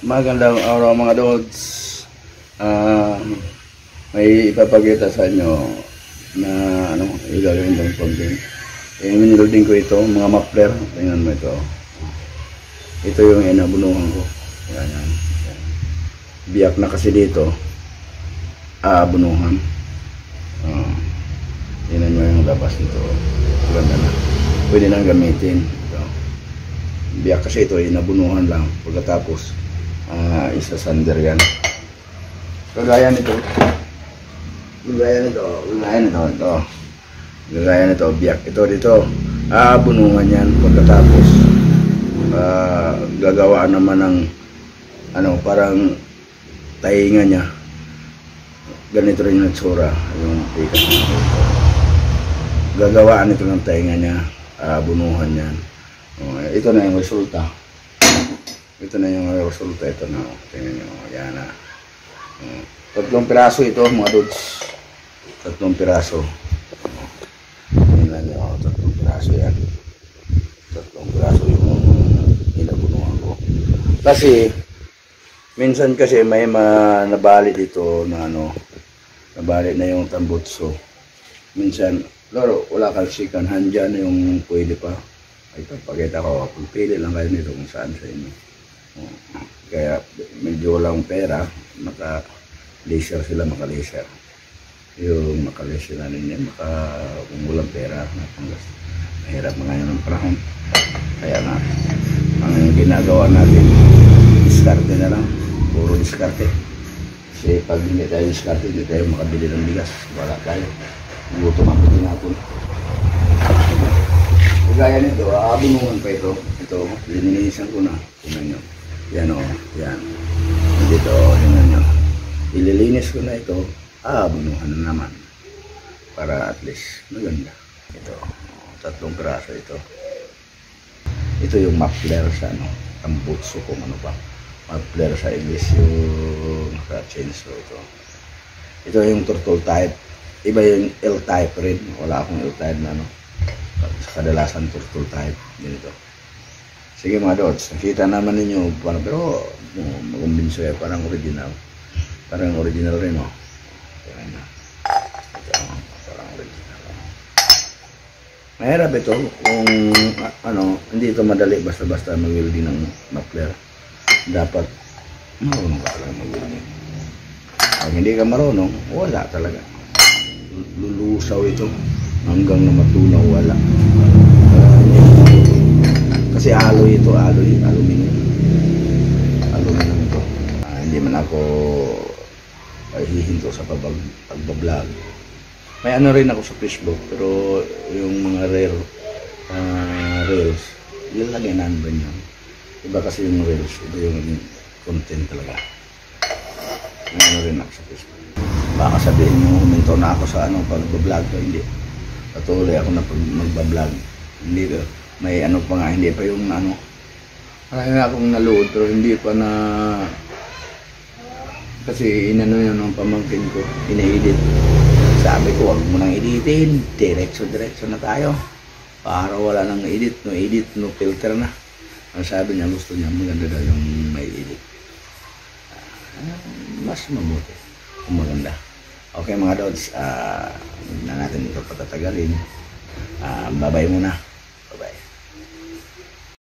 Magandang araw mga Dods. May ipapakita sa inyo na gagawin kong content. Miniloading ko ito, mga muffler. Tingnan mo ito. Ito yung inabunuhan ko. Yan. Biyak na kasi dito. Abunuhan. Tingnan mo yung labas nito. Ganda na. Pwede nang gamitin. Ito. Biyak kasi ito, inabunuhan lang. Pagkatapos isa sander yan. Gagaya nito, biyak ito dito. Bunungan yan. Pagkatapos gagawaan naman ng parang tainga niya. Ganito rin yung tsura, yung pikas. Gagawaan ito ng tainga niya, bunuhan yan. Ito na yung resulta. Ito na yung resulta. Ito na. Tingnan nyo. Yan na. 3 piraso ito mga Dods. 3 piraso. Tingnan nyo. 3 piraso yan. 3 piraso yung inabunuhan ko. Kasi minsan kasi may nabali dito na nabali na yung tambutso. Minsan, laro, wala kalsikan. Handyan yung pwede pa. Ay, papakita ko. Pagpili lang kayo nito kung saan sa inyo. Kaya medyo walang pera, maka-laser sila, maka-laser. Yung maka-laser na ninyo, kung walang pera, mahirap mga yun ang panahon. Kaya nga, ang ginagawa natin, diskarte na lang, puro diskarte. Kasi pag hindi tayo diskarte, hindi tayo makabili ng bigas. Wala tayo. Gutom ang pati natin. Gaya nito, abunungan pa ito. Ito, lininisan ko na. Tingnan nyo. Yan o, yan. Dito, tingnan nyo. Ililinis ko na ito. Bunuhan na naman. Para at least maganda. Ito, 3 piraso ito. Ito yung muffler sa tambutso kung ano pa. Muffler sa English yung chainsaw ito. Ito yung turtle type. Iba yung L-type rin. Wala akong L-type na kadalasan turtle type. Ganito. Sige mga Dods, nakita naman ninyo, pero makumbinso yan, parang original. Parang original rin, oh. Ito, parang original. Mahirap ito, kung hindi ito madali basta-basta mag-welding ng muffler. Dapat marunong ka lang mag-welding. Pag hindi ka marunong, wala talaga. Lulusaw ito hanggang na matunaw, wala. Kasi alloy ito, aluminum ito. Hindi man ako hihinto sa pagbablog. May rin ako sa Facebook, pero yung mga reels, yun lang yan yun. Iba kasi yung reels, iba yung content talaga. May rin ako sa Facebook. Baka sabihin mo, huminto na ako sa pagbablog ko, hindi. Patuloy ako na magbablog. Hindi ko. May pa nga, hindi pa yung marami na akong naload pero hindi pa na kasi yun ng pamangkin ko, ina-edit. Sabi ko, wag mo nang editin, diretso na tayo para wala nang edit, no filter na. Ang sabi niya, gusto niya maganda daw yung may edit. Mas mabuti kung maganda. Okay mga Dods, na natin ito patatagalin. Bye-bye muna. Bye-bye.